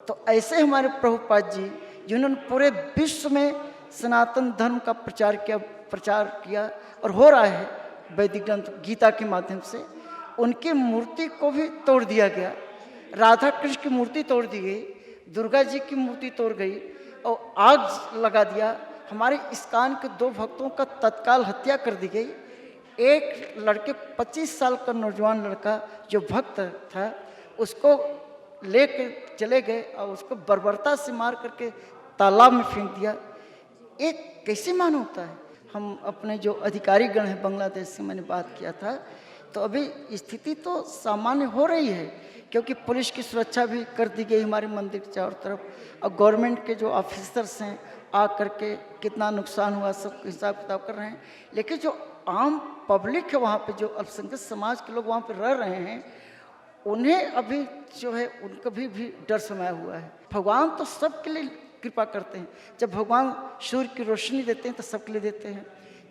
तो ऐसे हमारे प्रभुपाद जी जिन्होंने पूरे विश्व में सनातन धर्म का प्रचार किया और हो रहा है वैदिक ग्रंथ गीता के माध्यम से, उनकी मूर्ति को भी तोड़ दिया गया। राधा कृष्ण की मूर्ति तोड़ दी गई, दुर्गा जी की मूर्ति तोड़ गई और आग लगा दिया। हमारे इस्कॉन के 2 भक्तों का तत्काल हत्या कर दी गई। एक लड़के 25 साल का नौजवान लड़का जो भक्त था उसको लेके चले गए और उसको बर्बरता से मार करके तालाब में फेंक दिया। एक कैसे मानवता है। हम अपने जो अधिकारी गण हैं बांग्लादेश से मैंने बात किया था, तो अभी स्थिति तो सामान्य हो रही है क्योंकि पुलिस की सुरक्षा भी कर दी गई हमारे मंदिर के चारों तरफ और गवर्नमेंट के जो ऑफिसर्स हैं आ करके कितना नुकसान हुआ सब हिसाब किताब कर रहे हैं। लेकिन जो आम पब्लिक है वहाँ पे, जो अल्पसंख्यक समाज के लोग वहाँ पे रह रहे हैं, उन्हें अभी जो है उनका भी डर समाया हुआ है। भगवान तो सबके लिए कृपा करते हैं। जब भगवान सूर्य की रोशनी देते हैं तो सबके लिए देते हैं,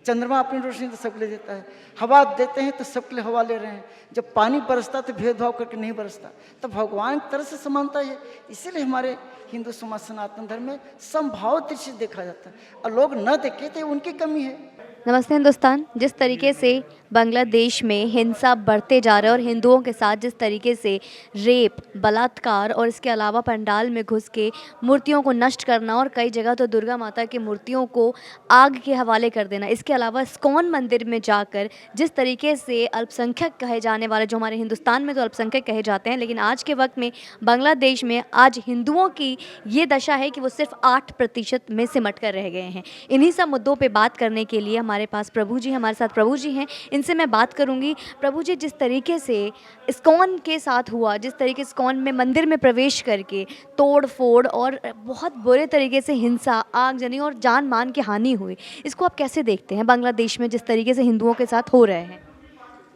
चंद्रमा अपनी रोशनी तो सबके लिए देता है, हवा देते हैं तो सबके लिए हवा ले रहे हैं। जब पानी बरसता तो भेदभाव करके नहीं बरसता, तो भगवान की तरह से समानता है। इसीलिए हमारे हिंदू समाज सनातन धर्म में समभाव दृष्टि देखा जाता है और लोग न देखे तो उनकी कमी है। नमस्ते हिंदुस्तान। जिस तरीके से बांग्लादेश में हिंसा बढ़ते जा रहा है और हिंदुओं के साथ जिस तरीके से रेप, बलात्कार और इसके अलावा पंडाल में घुस के मूर्तियों को नष्ट करना और कई जगह तो दुर्गा माता की मूर्तियों को आग के हवाले कर देना, इसके अलावा इस्कॉन मंदिर में जाकर जिस तरीके से अल्पसंख्यक कहे जाने वाले, जो हमारे हिंदुस्तान में तो अल्पसंख्यक कहे जाते हैं, लेकिन आज के वक्त में बांग्लादेश में आज हिंदुओं की ये दशा है कि वो सिर्फ 8% में सिमट कर रह गए हैं। इन्हीं सब मुद्दों पर बात करने के लिए हमारे पास प्रभु जी, हमारे साथ प्रभु जी हैं, इनसे मैं बात करूंगी। प्रभु जी, जिस तरीके से इस्कॉन के साथ हुआ, जिस तरीके से इस्कॉन में मंदिर में प्रवेश करके तोड़ फोड़ और बहुत बुरे तरीके से हिंसा, आगजनी और जान मान की हानि हुई, इसको आप कैसे देखते हैं बांग्लादेश में जिस तरीके से हिंदुओं के साथ हो रहे हैं?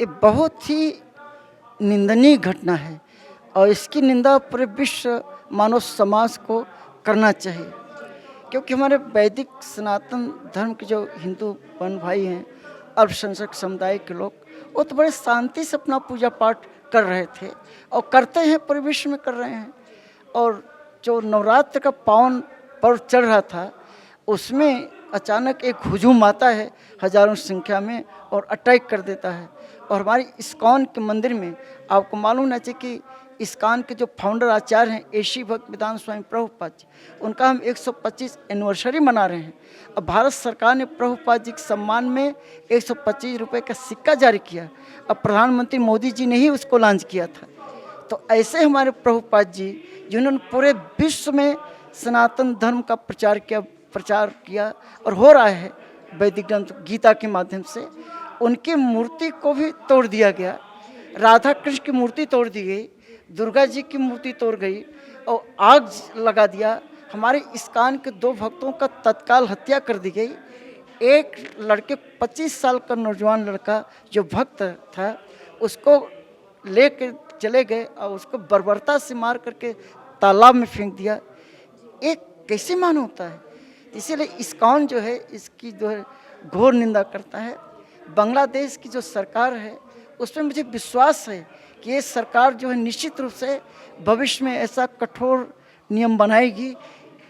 ये बहुत ही निंदनीय घटना है और इसकी निंदा पूरे विश्व मानव समाज को करना चाहिए, क्योंकि हमारे वैदिक सनातन धर्म के जो हिंदू बहन भाई हैं, अल्पसंख्यक समुदाय के लोग, वो तो बड़े शांति से अपना पूजा पाठ कर रहे थे और करते हैं, पूरे विश्व में कर रहे हैं। और जो नवरात्र का पावन पर्व चल रहा था उसमें अचानक एक हुजूम आता है हजारों संख्या में और अटैक कर देता है। और हमारी इस्कॉन के मंदिर में आपको मालूम ना चाहिए कि इस्कॉन के जो फाउंडर आचार्य हैं एसी भक्तिवेदांत स्वामी प्रभुपाद जी, उनका हम 125 एनिवर्सरी मना रहे हैं। अब भारत सरकार ने प्रभुपाद जी के सम्मान में 125 रुपये का सिक्का जारी किया। अब प्रधानमंत्री मोदी जी ने ही उसको लॉन्च किया था। तो ऐसे हमारे प्रभुपाद जी जिन्होंने पूरे विश्व में सनातन धर्म का प्रचार किया और हो रहा है वैदिक ग्रंथ गीता के माध्यम से, उनकी मूर्ति को भी तोड़ दिया गया। राधा कृष्ण की मूर्ति तोड़ दी गई, दुर्गा जी की मूर्ति तोड़ गई और आग लगा दिया। हमारे इस्कॉन के 2 भक्तों का तत्काल हत्या कर दी गई। एक लड़के 25 साल का नौजवान लड़का जो भक्त था उसको लेके चले गए और उसको बर्बरता से मार करके तालाब में फेंक दिया। एक कैसे मानवता है। इसीलिए इस्कॉन जो है इसकी जो है घोर निंदा करता है। बांग्लादेश की जो सरकार है उसमें मुझे विश्वास है कि ये सरकार जो है निश्चित रूप से भविष्य में ऐसा कठोर नियम बनाएगी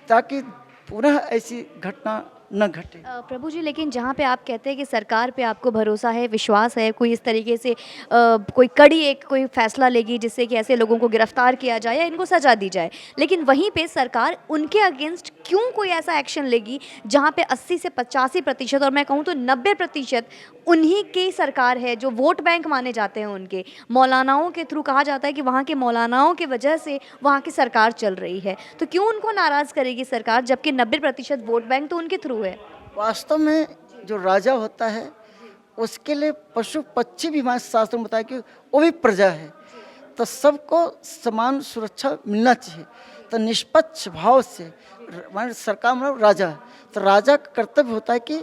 ताकि पुनः ऐसी घटना न घटे। प्रभु जी, लेकिन जहाँ पे आप कहते हैं कि सरकार पे आपको भरोसा है, विश्वास है, कोई इस तरीके से कोई कोई फैसला लेगी जिससे कि ऐसे लोगों को गिरफ्तार किया जाए या इनको सजा दी जाए, लेकिन वहीं पे सरकार उनके अगेंस्ट क्यों कोई ऐसा एक्शन लेगी जहाँ पे 80 से 85% और मैं कहूँ तो 90% उन्हीं की सरकार है, जो वोट बैंक माने जाते हैं उनके मौलानाओं के थ्रू। कहा जाता है कि वहाँ के मौलानाओं की वजह से वहाँ की सरकार चल रही है, तो क्यों उनको नाराज़ करेगी सरकार जबकि 90% वोट बैंक तो उनके थ्रू है? वास्तव में जो राजा होता है उसके लिए पशु पक्षी भी हमारे शास्त्रों में बताया कि वो भी प्रजा है, तो सबको समान सुरक्षा मिलना चाहिए। तो निष्पक्ष भाव से हमारी सरकार मतलब राजा, तो राजा का कर्तव्य होता है कि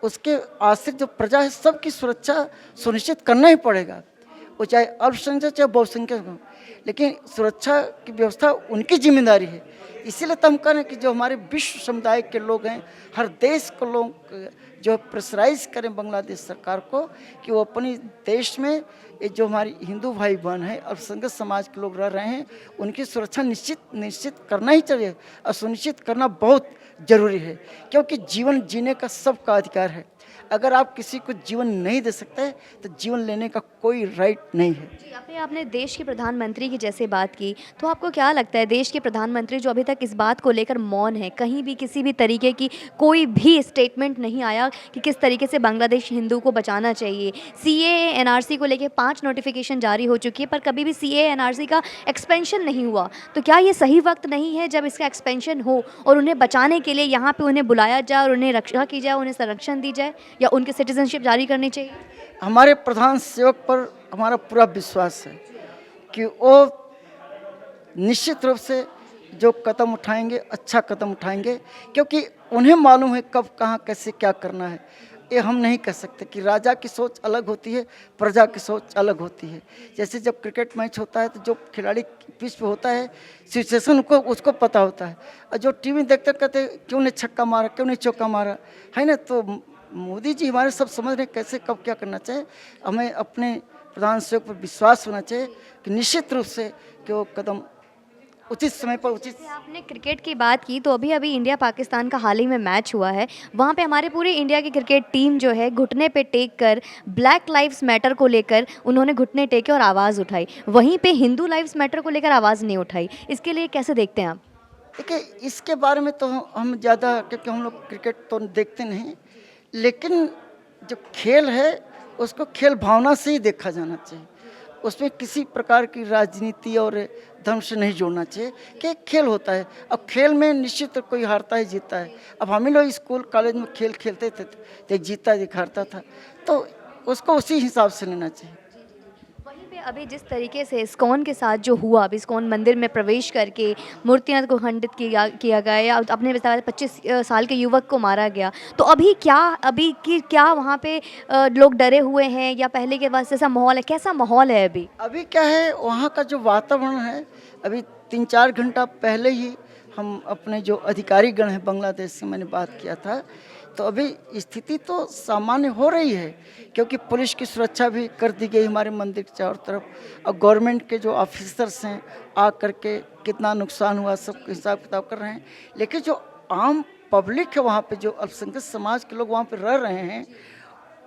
उसके आश्रित जो प्रजा है सबकी सुरक्षा सुनिश्चित करना ही पड़ेगा, वो चाहे अल्पसंख्यक चाहे बहुसंख्यक हो, लेकिन सुरक्षा की व्यवस्था उनकी जिम्मेदारी है। इसीलिए तो हम कह रहे हैं कि जो हमारे विश्व समुदाय के लोग हैं, हर देश को लोग जो प्रेशराइज करें बांग्लादेश सरकार को कि वो अपनी देश में ये जो हमारी हिंदू भाई बहन हैं, अल्पसंख्यक समाज के लोग रह रहे हैं, उनकी सुरक्षा निश्चित करना ही चाहिए और सुनिश्चित करना बहुत ज़रूरी है, क्योंकि जीवन जीने का सबका अधिकार है। अगर आप किसी को जीवन नहीं दे सकते तो जीवन लेने का कोई राइट नहीं है। जी, आपने देश के प्रधानमंत्री की जैसे बात की, तो आपको क्या लगता है देश के प्रधानमंत्री जो अभी तक इस बात को लेकर मौन है, कहीं भी किसी भी तरीके की कोई भी स्टेटमेंट नहीं आया कि किस तरीके से बांग्लादेश हिंदू को बचाना चाहिए। सीएए एनआरसी को लेकर 5 नोटिफिकेशन जारी हो चुकी है, पर कभी भी सीएए एनआरसी का एक्सपेंशन नहीं हुआ। तो क्या ये सही वक्त नहीं है जब इसका एक्सपेंशन हो और उन्हें बचाने के लिए यहाँ पे उन्हें बुलाया जाए और उन्हें रक्षा की जाए, उन्हें संरक्षण दी जाए, या उनकी सिटीजनशिप जारी करनी चाहिए? हमारे प्रधान सेवक पर हमारा पूरा विश्वास है कि वो निश्चित रूप से जो कदम उठाएंगे अच्छा कदम उठाएंगे, क्योंकि उन्हें मालूम है कब कहाँ कैसे क्या करना है। ये हम नहीं कह सकते कि राजा की सोच अलग होती है, प्रजा की सोच अलग होती है। जैसे जब क्रिकेट मैच होता है तो जो खिलाड़ी पिच पे होता है सिचुएशन को उसको पता होता है, और जो टीवी देखते कहते क्यों नहीं छक्का मारा, क्यों नहीं चौका मारा, है ना। तो मोदी जी हमारे सब समझ रहे हैं कैसे कब क्या करना चाहिए। हमें अपने प्रधान सेवक पर विश्वास होना चाहिए कि निश्चित रूप से कि वो कदम उचित समय पर उचित। आपने क्रिकेट की बात की, तो अभी इंडिया पाकिस्तान का हाल ही में मैच हुआ है। वहाँ पे हमारे पूरे इंडिया की क्रिकेट टीम जो है घुटने पे टेक कर ब्लैक लाइव्स मैटर को लेकर उन्होंने घुटने टेके और आवाज़ उठाई, वहीं पे हिंदू लाइव्स मैटर को लेकर आवाज़ नहीं उठाई। इसके लिए कैसे देखते हैं आप? देखिए, इसके बारे में तो हम ज़्यादा, क्योंकि हम लोग क्रिकेट तो देखते नहीं, लेकिन जो खेल है उसको खेल भावना से ही देखा जाना चाहिए। उसमें किसी प्रकार की राजनीति और धर्म से नहीं जोड़ना चाहिए कि खेल होता है। अब खेल में निश्चित कोई हारता है जीतता है। अब हम ही लोग स्कूल कॉलेज में खेल खेलते थे तो एक जीतता एक हारता था, तो उसको उसी हिसाब से लेना चाहिए। वहीं पे अभी जिस तरीके से इस्कॉन के साथ जो हुआ, अभी इस्कॉन मंदिर में प्रवेश करके मूर्तियां को खंडित किया गया, या अपने बताया 25 साल के युवक को मारा गया, तो अभी क्या वहाँ पे लोग डरे हुए हैं, या पहले के बाद जैसा माहौल है, कैसा माहौल है अभी? अभी क्या है, वहाँ का जो वातावरण है, अभी 3-4 घंटा पहले ही हम अपने जो अधिकारी गण हैं बांग्लादेश से मैंने बात किया था, तो अभी स्थिति तो सामान्य हो रही है, क्योंकि पुलिस की सुरक्षा भी कर दी गई हमारे मंदिर के चारों तरफ, और गवर्नमेंट के जो ऑफिसर्स हैं आ करके कितना नुकसान हुआ सब हिसाब किताब कर रहे हैं। लेकिन जो आम पब्लिक है वहाँ पे, जो अल्पसंख्यक समाज के लोग वहाँ पे रह रहे हैं,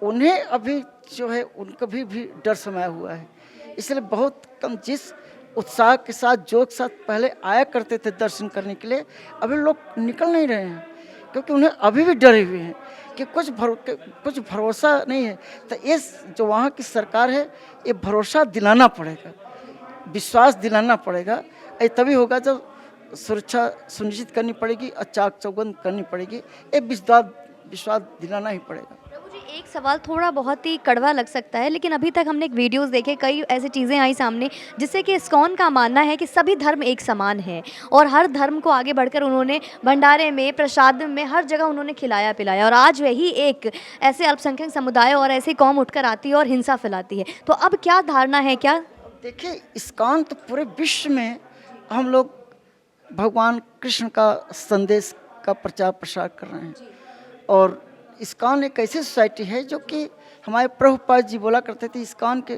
उन्हें अभी जो है उनका भी डर समाया हुआ है। इसलिए बहुत कम, जिस उत्साह के साथ जोश के साथ पहले आया करते थे दर्शन करने के लिए, अभी लोग निकल नहीं रहे हैं, क्योंकि उन्हें अभी भी डरे हुए हैं कि कुछ भरोसा नहीं है। तो इस जो वहाँ की सरकार है, ये भरोसा दिलाना पड़ेगा, विश्वास दिलाना पड़ेगा। ये तभी होगा जब सुरक्षा सुनिश्चित करनी पड़ेगी और चाक चौबंद करनी पड़ेगी। ये विश्वास दिलाना ही पड़ेगा। प्रभु जी, एक सवाल थोड़ा बहुत ही कड़वा लग सकता है, लेकिन अभी तक हमने एक वीडियोस देखे, कई ऐसी चीज़ें आई सामने जिससे कि इस्कॉन का मानना है कि सभी धर्म एक समान है, और हर धर्म को आगे बढ़कर उन्होंने भंडारे में, प्रसाद में, हर जगह उन्होंने खिलाया पिलाया, और आज वही एक ऐसे अल्पसंख्यक समुदाय और ऐसी कौम उठकर आती है और हिंसा फैलाती है। तो अब क्या धारणा है? क्या देखिए, इस्कॉन तो पूरे विश्व में हम लोग भगवान कृष्ण का संदेश का प्रचार प्रसार कर रहे हैं, और इस्कॉन एक ऐसी सोसाइटी है जो कि हमारे प्रभुपाद जी बोला करते थे, इस्कॉन के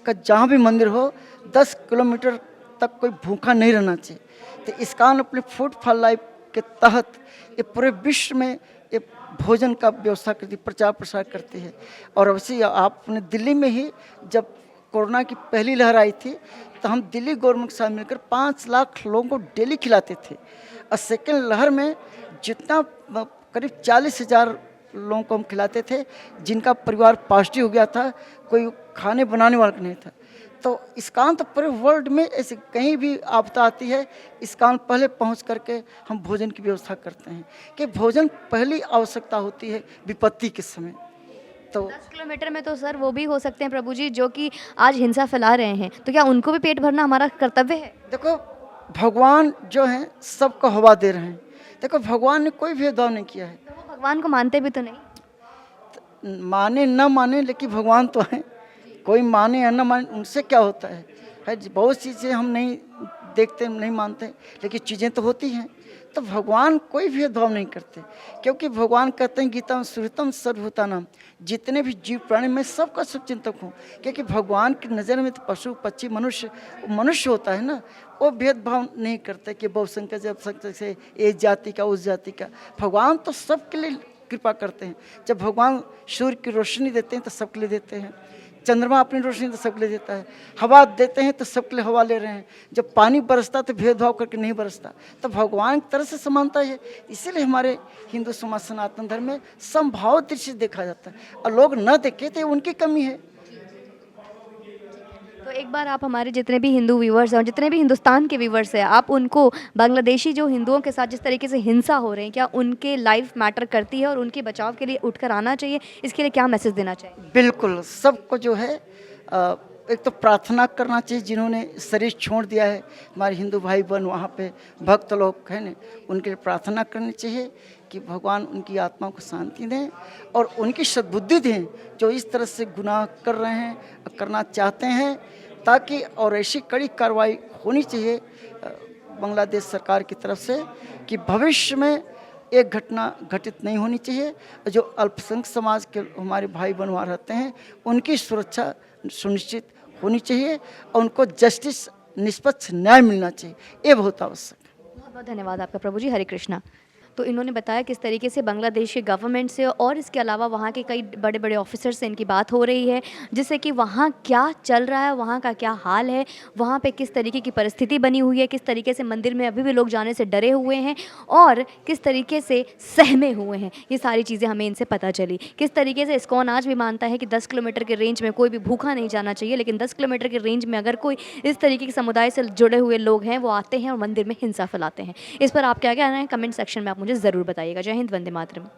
का जहाँ भी मंदिर हो 10 किलोमीटर तक कोई भूखा नहीं रहना चाहिए। तो इस्कॉन अपने फूड फॉर लाइफ के तहत ये पूरे विश्व में ये भोजन का व्यवस्था करती, प्रचार प्रसार करती है। और अवश्य आपने दिल्ली में ही जब कोरोना की पहली लहर आई थी, तो हम दिल्ली गवर्नमेंट के साथ मिलकर 5 लाख लोगों को डेली खिलाते थे, और सेकेंड लहर में जितना करीब 40,000 लोगों को हम खिलाते थे जिनका परिवार पॉजिटिव हो गया था, कोई खाने बनाने वाला नहीं था। तो इस्कॉन तो पूरे वर्ल्ड में ऐसे कहीं भी आपदा आती है, इस्कॉन पहले पहुंच करके हम भोजन की व्यवस्था करते हैं, कि भोजन पहली आवश्यकता होती है विपत्ति के समय। तो 10 किलोमीटर में तो सर वो भी हो सकते हैं प्रभु जी जो कि आज हिंसा फैला रहे हैं, तो क्या उनको भी पेट भरना हमारा कर्तव्य है? देखो, भगवान जो हैं सबको हवा दे रहे हैं। देखो, भगवान ने कोई भेदभाव नहीं किया है। तो वो भगवान को मानते भी तो नहीं? माने न माने, लेकिन भगवान तो हैं। कोई माने या न माने, उनसे क्या होता है बहुत चीज़ें हम नहीं देखते नहीं मानते, लेकिन चीज़ें तो होती हैं। तो भगवान कोई भेदभाव नहीं करते, क्योंकि भगवान कहते हैं गीता में सुहृतम सर्वभूतानाम, जितने भी जीव प्राणी मैं सबका शुभचिंतक हूँ। क्योंकि भगवान की नज़र में तो पशु पक्षी मनुष्य होता है ना, वो भेदभाव नहीं करते कि बहुसंख्यक जब संख्यक से एक जाति का उस जाति का। भगवान तो सबके लिए कृपा करते हैं। जब भगवान सूर्य की रोशनी देते हैं तो सबके लिए देते हैं, चंद्रमा अपनी रोशनी तो सबके लिए देता है, हवा देते हैं तो सबके लिए हवा ले रहे हैं। जब पानी बरसता तो भेदभाव करके नहीं बरसता, तो भगवान की तरह से समानता है। इसीलिए हमारे हिंदू समाज सनातन धर्म में समभाव दृष्टि से देखा जाता है, और लोग न देखे तो उनकी कमी है। तो एक बार आप हमारे जितने भी हिंदू व्यूवर्स हैं और जितने भी हिंदुस्तान के व्यूवर्स हैं, आप उनको बांग्लादेशी जो हिंदुओं के साथ जिस तरीके से हिंसा हो रहे हैं, क्या उनके लाइफ मैटर करती है और उनके बचाव के लिए उठकर आना चाहिए, इसके लिए क्या मैसेज देना चाहिए? बिल्कुल, सबको जो है एक तो प्रार्थना करना चाहिए, जिन्होंने शरीर छोड़ दिया है, हमारे हिंदू भाई बहन वहाँ पे भक्त लोग हैं ना, उनके लिए प्रार्थना करनी चाहिए कि भगवान उनकी आत्मा को शांति दें और उनकी सद्बुद्धि दें, जो इस तरह से गुनाह कर रहे हैं, करना चाहते हैं, ताकि और ऐसी कड़ी कार्रवाई होनी चाहिए बांग्लादेश सरकार की तरफ से कि भविष्य में एक घटना घटित नहीं होनी चाहिए। जो अल्पसंख्यक समाज के हमारे भाई बहन वहाँ रहते हैं, उनकी सुरक्षा सुनिश्चित होनी चाहिए और उनको जस्टिस, निष्पक्ष न्याय मिलना चाहिए, ये बहुत आवश्यक है। बहुत बहुत धन्यवाद आपका प्रभु जी। हरे कृष्णा। तो इन्होंने बताया किस तरीके से बांग्लादेश के गवर्नमेंट से और इसके अलावा वहाँ के कई बड़े बड़े ऑफिसर से इनकी बात हो रही है, जिससे कि वहाँ क्या चल रहा है, वहाँ का क्या हाल है, वहाँ पे किस तरीके की परिस्थिति बनी हुई है, किस तरीके से मंदिर में अभी भी लोग जाने से डरे हुए हैं और किस तरीके से सहमे हुए हैं। ये सारी चीज़ें हमें इनसे पता चली। किस तरीके से इस्कॉन आज भी मानता है कि 10 किलोमीटर के रेंज में कोई भी भूखा नहीं जाना चाहिए, लेकिन 10 किलोमीटर के रेंज में अगर कोई इस तरीके के समुदाय से जुड़े हुए लोग हैं, वो आते हैं और मंदिर में हिंसा फैलाते हैं। इस पर आप क्या कहना है, कमेंट सेक्शन में आप मुझे ज़रूर बताइएगा। जय हिंद, वंदे मातरम।